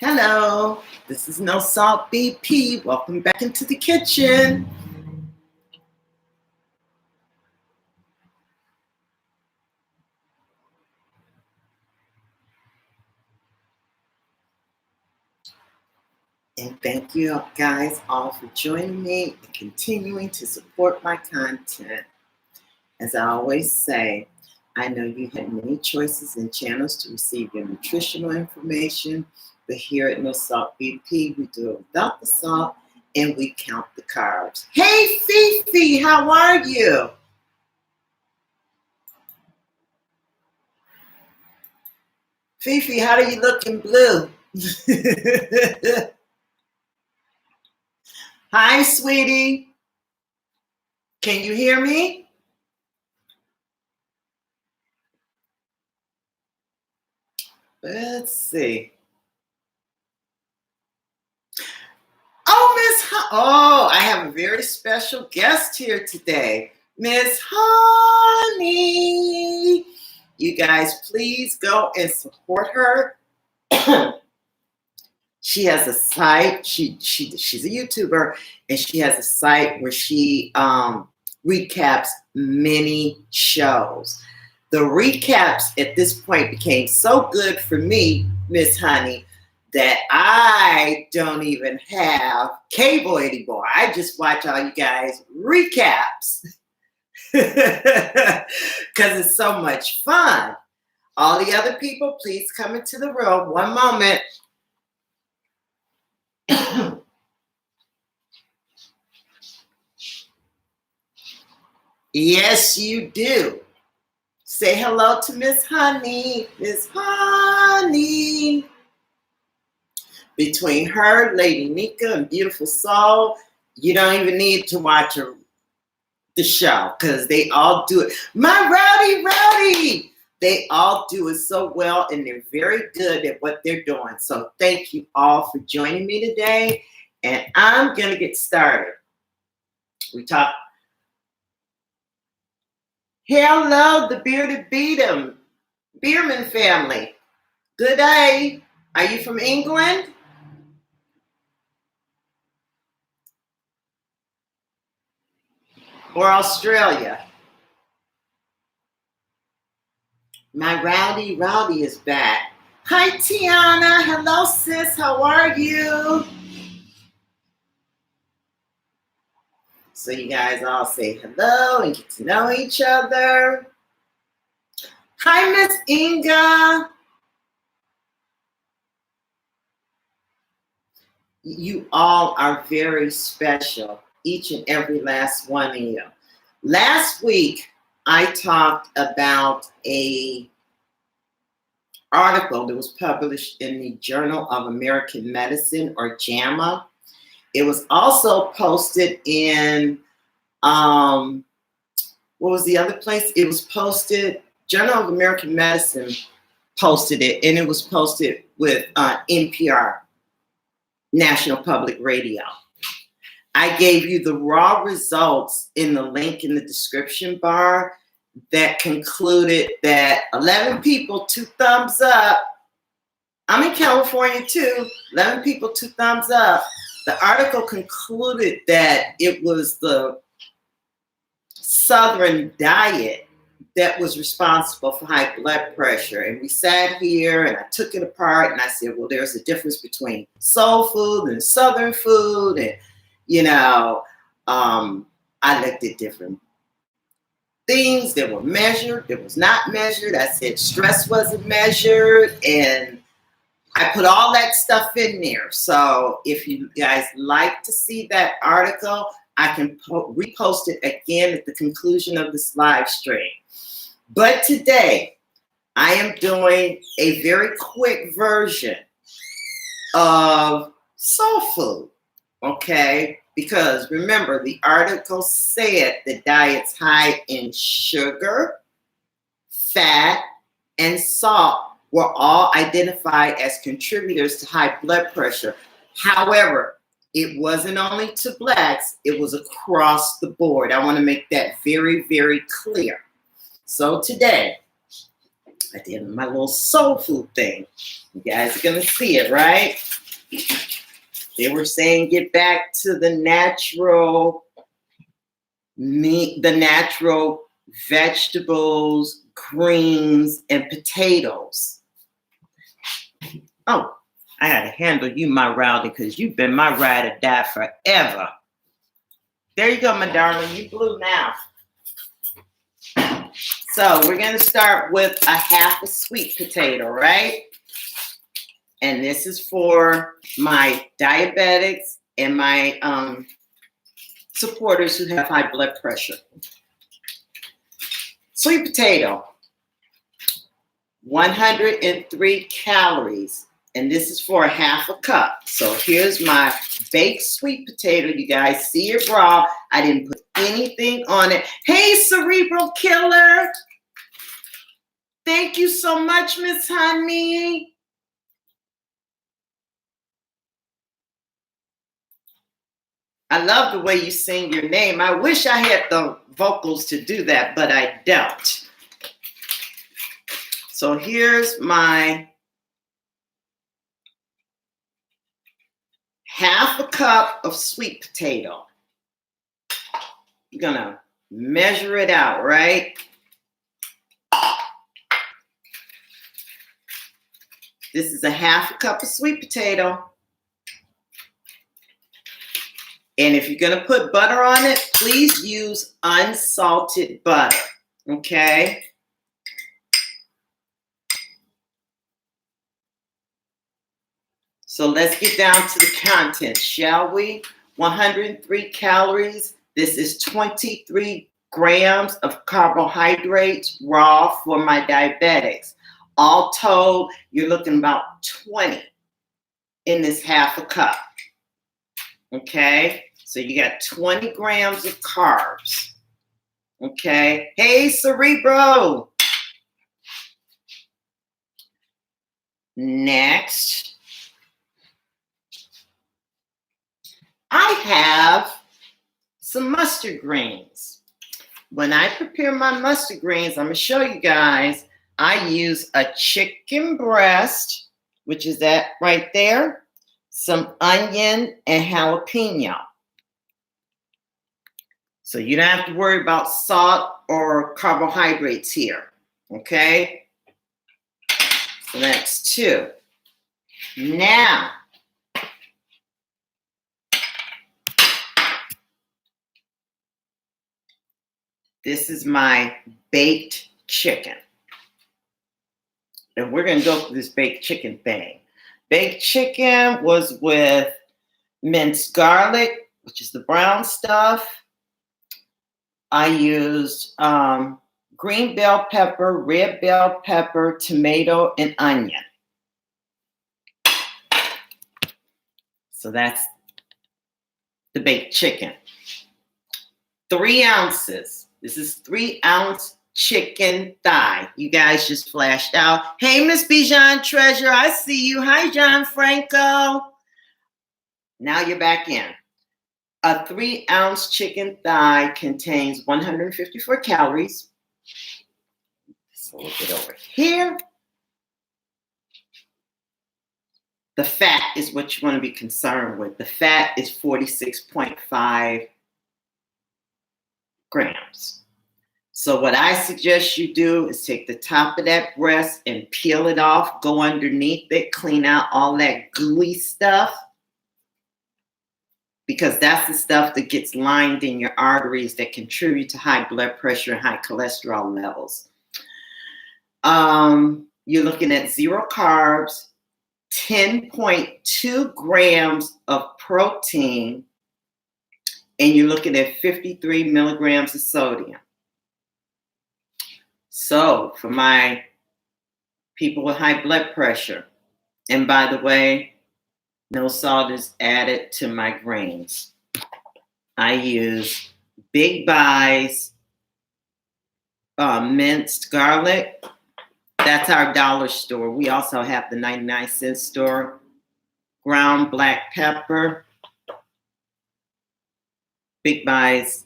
Hello, this is No Salt BP. Welcome back into the kitchen. And thank you guys all for joining me and continuing to support my content. As I always say, I know you had many choices and channels to receive your nutritional information, but here at No Salt BP, we do it without the salt and we count the carbs. Hey Fifi, how are you? Fifi, how do you look in blue? Hi, sweetie. Can you hear me? Let's see. Oh, I have a very special guest here today, Miss Honey. You guys, please go and support her. She has a site. She's a YouTuber, and she has a site where she recaps many shows. The recaps at this point became so good for me, Miss Honey, that I don't even have cable anymore. I just watch all you guys recaps because it's so much fun. All the other people, please come into the room. One moment. Yes, you do. Say hello to Miss Honey. Miss Honey. Between her, Lady Nika, and Beautiful Soul, you don't even need to watch the show because they all do it. My Rowdy. They all do it so well, and they're very good at what they're doing. So thank you all for joining me today, and I'm going to get started. We talk. Hello, the Bearded Beerman family. Good day. Are you from England? Or Australia? My Rowdy is back. Hi, Tiana. Hello, sis. How are you? So you guys all say hello and get to know each other. Hi, Miss Inga. You all are very special, each and every last one of you. Last week, I talked about an article that was published in the Journal of American Medicine, or JAMA. It was also posted in, what was the other place? It was posted, Journal of American Medicine posted it, and it was posted with NPR, National Public Radio. I gave you the raw results in the link in the description bar that concluded that 11 people, 2 thumbs up. I'm in California too. 11 people, 2 thumbs up. The article concluded that it was the Southern diet that was responsible for high blood pressure. And we sat here and I took it apart and I said, well, there's a difference between soul food and Southern food. And, you know, I looked at different things that were measured, that was not measured. I said stress wasn't measured, and I put all that stuff in there. So if you guys like to see that article, I can repost it again at the conclusion of this live stream. But today, I am doing a very quick version of soul food, okay? Because remember, the article said the diet's high in sugar, fat, and salt were all identified as contributors to high blood pressure. However, it wasn't only to blacks, it was across the board. I want to make that very, very clear. So today, I did my little soul food thing. You guys are going to see it, right? They were saying get back to the natural meat, the natural vegetables, greens, and potatoes. Oh, I gotta handle you, my rowdy, because you've been my ride or die forever. There you go, my darling. You blue now. So we're gonna start with a half a sweet potato, right? And this is for my diabetics and my supporters who have high blood pressure. Sweet potato, 103 calories, and this is for a half a cup. So here's my baked sweet potato. You guys see it raw. I didn't put anything on it. Hey, Cerebral Killer. Thank you so much, Miss Honey. I love the way you sing your name. I wish I had the vocals to do that, but I don't. So here's my half a cup of sweet potato. You're gonna measure it out, right? This is a half a cup of sweet potato. And if you're gonna put butter on it, please use unsalted butter, okay? So let's get down to the content, shall we? 103 calories. This is 23 grams of carbohydrates raw for my diabetics. All told, you're looking about 20 in this half a cup, okay? So you got 20 grams of carbs, okay? Hey, Cerebro. Next, I have some mustard greens. When I prepare my mustard greens, I'm gonna show you guys, I use a chicken breast, which is that right there, some onion and jalapeno. So you don't have to worry about salt or carbohydrates here, okay? So that's 2. Now, this is my baked chicken. And we're gonna go through this baked chicken thing. Baked chicken was with minced garlic, which is the brown stuff. I used green bell pepper, red bell pepper, tomato, and onion. So that's the baked chicken. 3 ounces. This is 3-ounce chicken thigh. You guys just flashed out. Hey, Miss Bijan Treasure, I see you. Hi, John Franco. Now you're back in. A 3-ounce chicken thigh contains 154 calories. So we'll get over here. The fat is what you want to be concerned with. The fat is 46.5 grams. So what I suggest you do is take the top of that breast and peel it off, go underneath it, clean out all that gooey stuff, because that's the stuff that gets lined in your arteries that contribute to high blood pressure and high cholesterol levels. You're looking at 0 carbs, 10.2 grams of protein, and you're looking at 53 milligrams of sodium. So for my people with high blood pressure, and by the way, no salt is added to my greens. I use Big Buys minced garlic. That's our dollar store. We also have the 99-cent store. Ground black pepper. Big Buys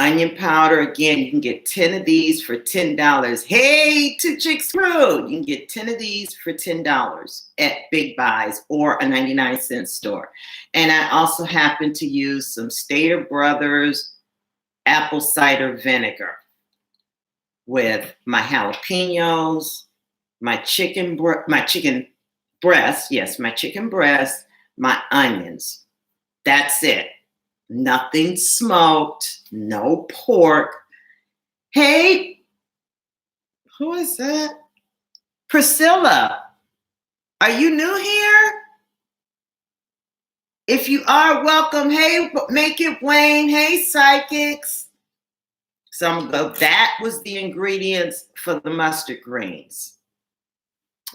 Onion powder, again, you can get 10 of these for $10. Hey, Two Chicks Crew, you can get 10 of these for $10 at Big Buys or a 99-cent store. And I also happen to use some Stater Brothers apple cider vinegar with my jalapenos, my chicken breast, my onions. That's it. Nothing smoked, no pork. Hey, who is that? Priscilla, are you new here? If you are, welcome. Hey, Make It Wayne. Hey, Psychics. So I'm gonna go, that was the ingredients for the mustard greens.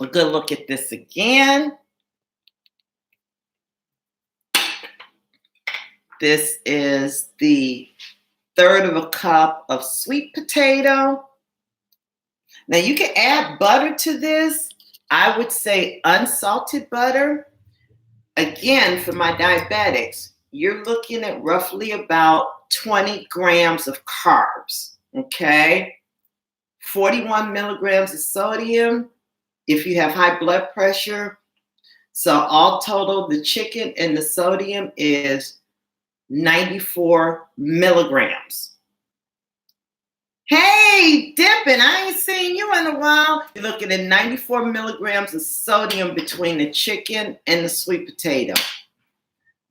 A good look at this again. This is the 1/3 of a cup of sweet potato. Now you can add butter to this. I would say unsalted butter. Again, for my diabetics, you're looking at roughly about 20 grams of carbs, okay? 41 milligrams of sodium if you have high blood pressure. So all total, the chicken and the sodium is 94 milligrams. Hey, Dippin', I ain't seen you in a while. You're looking at 94 milligrams of sodium between the chicken and the sweet potato.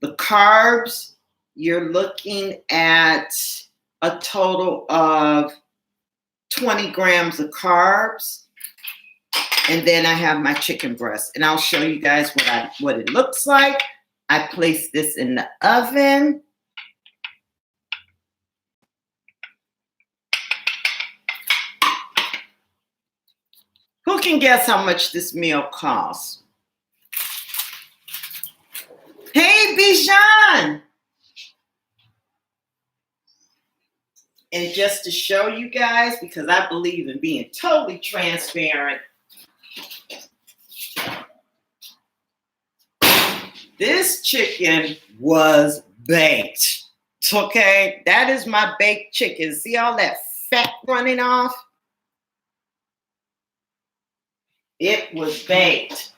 The carbs, you're looking at a total of 20 grams of carbs. And then I have my chicken breast. And I'll show you guys what it looks like. I place this in the oven. Who can guess how much this meal costs? Hey, Bijan! And just to show you guys, because I believe in being totally transparent, this chicken was baked. Okay, that is my baked chicken. See all that fat running off? It was baked.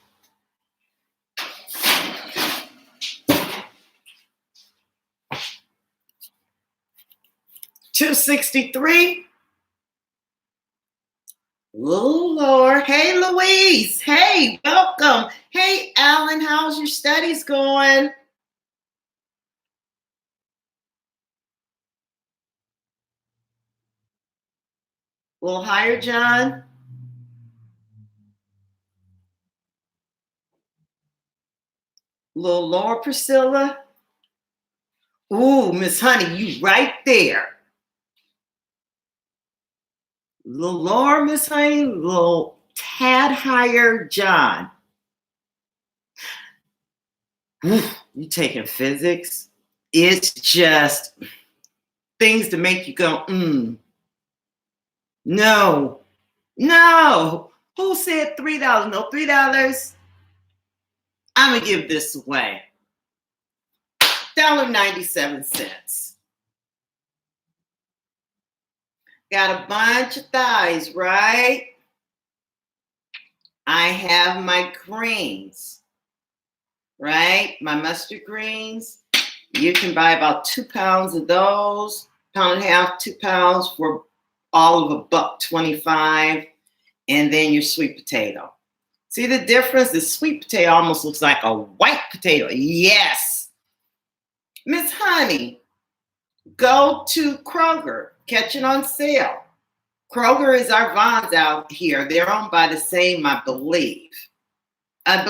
$263. Little Lord. Hey, Louise. Hey, welcome. Hey, Alan, how's your studies going? A little higher, John. A little lower, Priscilla. Ooh, Miss Honey, you right there. A little lower, Miss Honey. A little tad higher, John. Ooh, you taking physics? It's just things to make you go, no, no. Who said $3? No, $3. I'm going to give this away. $1.97. Got a bunch of thighs, right? I have my greens, right? My mustard greens. You can buy about 2 pounds of those, 1.5 pounds, 2 pounds for all of $1.25. And then your sweet potato. See the difference? The sweet potato almost looks like a white potato. Yes. Miss Honey, go to Kroger. Catch it on sale. Kroger is our Vons out here. They're owned by the same, I believe. And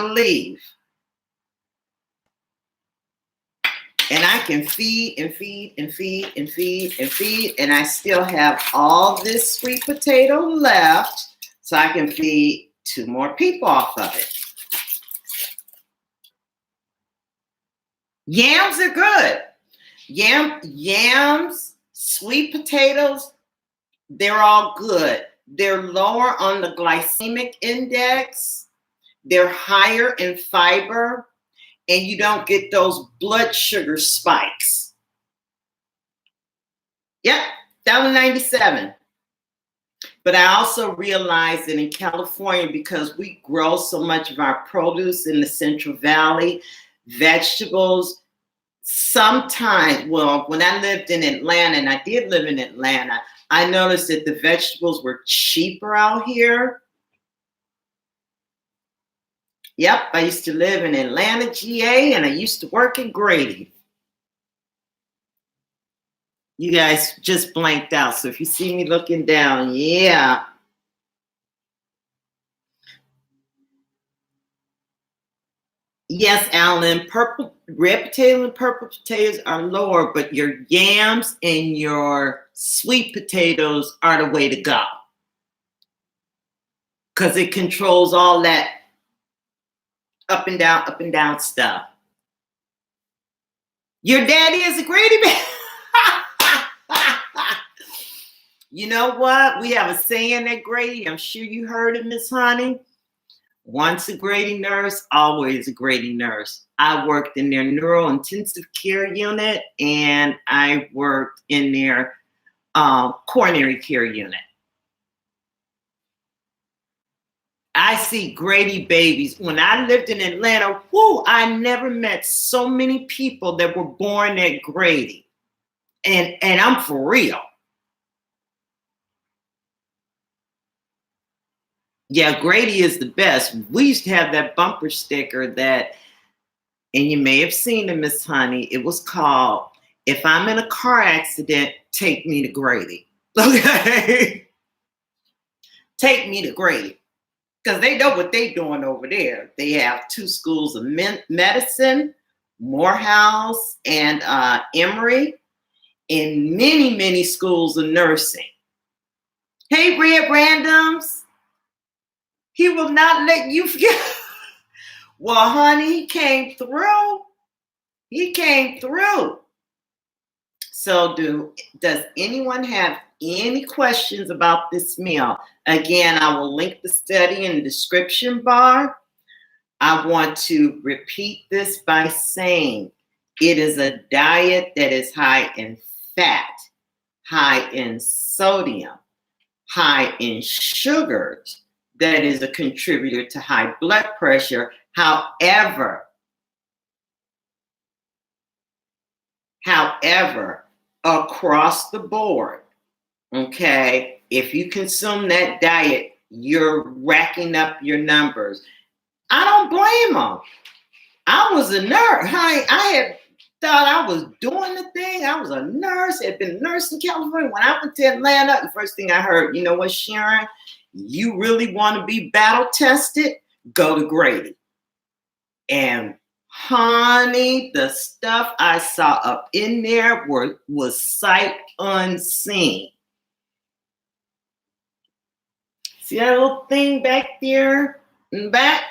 I can feed and feed and feed and feed and feed. And I still have all this sweet potato left. So I can feed 2 more people off of it. Yams are good. Yams, sweet potatoes, they're all good. They're lower on the glycemic index. They're higher in fiber. And you don't get those blood sugar spikes. Yep, $1.97. But I also realized that in California, because we grow so much of our produce in the Central Valley, vegetables, sometimes, well, when I lived in Atlanta, and I did live in Atlanta, I noticed that the vegetables were cheaper out here. Yep, I used to live in Atlanta, GA, and I used to work in Grady. You guys just blanked out. So if you see me looking down, yeah. Yes, Alan, red potato and purple potatoes are lower, but your yams and your sweet potatoes are the way to go. Because it controls all that up and down stuff. Your daddy is a Grady man. You know what? We have a saying at Grady. I'm sure you heard it, Miss Honey. Once a Grady nurse, always a Grady nurse. I worked in their neurointensive care unit, and I worked in their coronary care unit. I see Grady babies. When I lived in Atlanta, whoo, I never met so many people that were born at Grady. And I'm for real. Yeah, Grady is the best. We used to have that bumper sticker that, and you may have seen it, Miss Honey. It was called, "If I'm in a car accident, take me to Grady." Okay? Take me to Grady. Because they know what they're doing over there. They have 2 schools of medicine, Morehouse and Emory, and many, many schools of nursing. Hey, Red Randoms. He will not let you forget. Well, honey, he came through. He came through. So does anyone have any questions about this meal? Again, I will link the study in the description bar. I want to repeat this by saying it is a diet that is high in fat, high in sodium, high in sugars, that is a contributor to high blood pressure. However, across the board, okay, if you consume that diet, you're racking up your numbers. I don't blame them. I was a nurse. I had thought I was doing the thing. I was a nurse. Had been a nurse in California. When I went to Atlanta, the first thing I heard, you know what, Sharon? You really want to be battle tested? Go to Grady. And honey, the stuff I saw up in there was sight unseen. See that little thing back there in the back?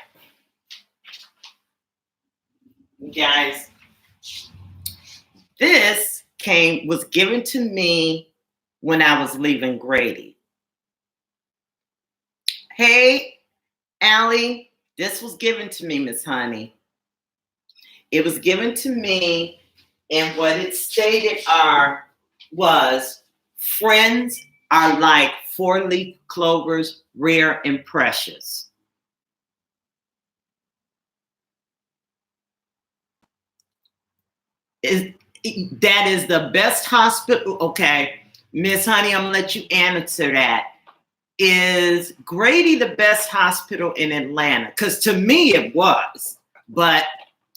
Guys, this was given to me when I was leaving Grady. Hey, Allie, this was given to me, Miss Honey. It was given to me, and what it stated was, friends are like 4-leaf clovers, rare and precious. That is the best hospital. Okay, Miss Honey, I'm gonna let you answer that. Is Grady the best hospital in Atlanta? Because to me it was, but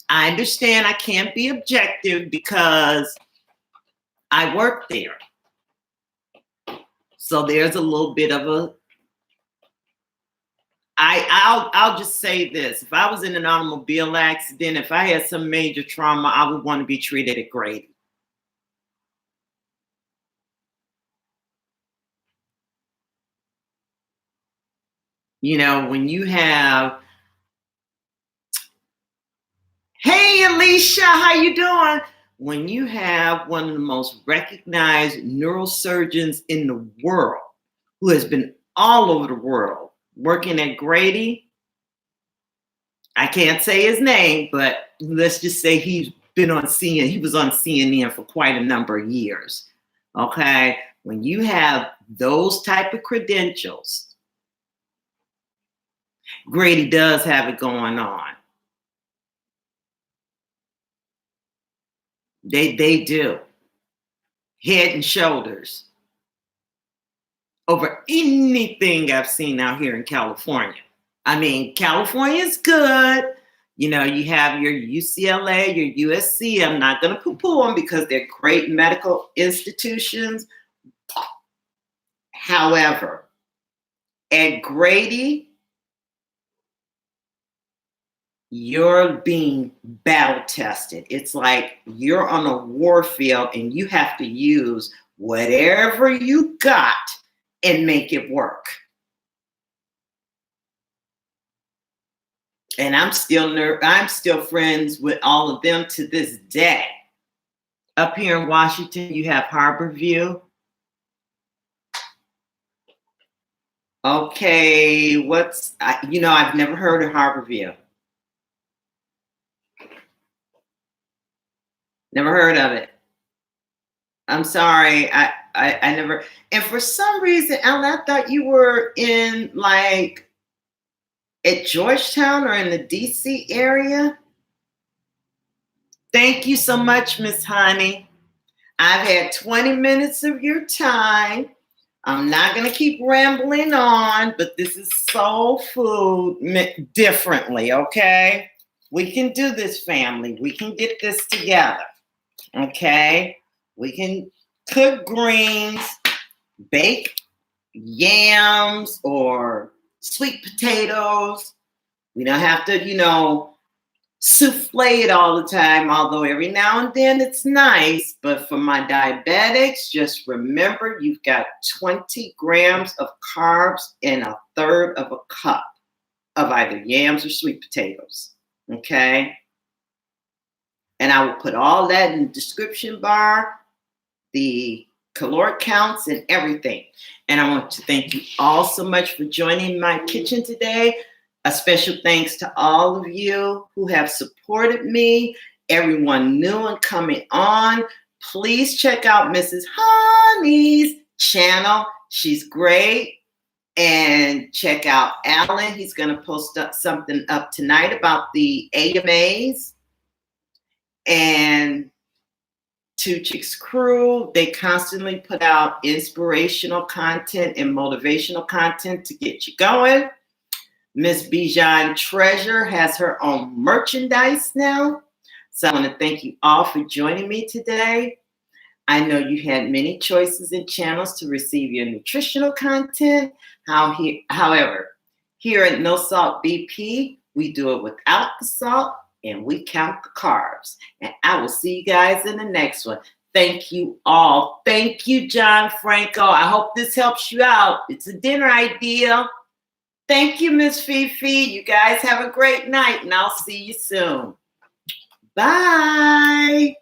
I understand I can't be objective because I work there. So there's a little bit of a, I'll just say this. If I was in an automobile accident, if I had some major trauma, I would want to be treated at Grady. You know, when you have, hey Alicia, how you doing? When you have one of the most recognized neurosurgeons in the world, who has been all over the world working at Grady, I can't say his name, but let's just say he was on CNN for quite a number of years. Okay. When you have those type of credentials, Grady does have it going on. They do. Head and shoulders over anything I've seen out here in California. I mean, California's good. You know, you have your UCLA, your USC. I'm not going to poo-poo them because they're great medical institutions. However, at Grady, you're being battle tested. It's like you're on a war field and you have to use whatever you got and make it work. And I'm still friends with all of them to this day. Up here in Washington, you have Harborview. Okay, I've never heard of Harborview. Never heard of it. I'm sorry. I never. And for some reason, Alan, I thought you were in like at Georgetown or in the DC area. Thank you so much, Miss Honey. I've had 20 minutes of your time. I'm not going to keep rambling on, but this is soul food differently, okay? We can do this, family. We can get this together, okay? We can cook greens, bake yams or sweet potatoes. We don't have to, souffle it all the time, although every now and then it's nice. But for my diabetics, just remember you've got 20 grams of carbs and a third of a cup of either yams or sweet potatoes, okay? And I will put all that in the description bar, the caloric counts and everything. And I want to thank you all so much for joining my kitchen today. A special thanks to all of you who have supported me, everyone new and coming on. Please check out Mrs. Honey's channel. She's great. And check out Alan. He's going to post something up tonight about the AMAs. And Two Chicks Crew, they constantly put out inspirational content and motivational content to get you going. Miss Bijan Treasure has her own merchandise now. So I want to thank you all for joining me today. I know you had many choices and channels to receive your nutritional content. However, here at No Salt BP, we do it without the salt and we count the carbs. And I will see you guys in the next one. Thank you all. Thank you, John Franco. I hope this helps you out. It's a dinner idea. Thank you, Miss Fifi. You guys have a great night, and I'll see you soon. Bye.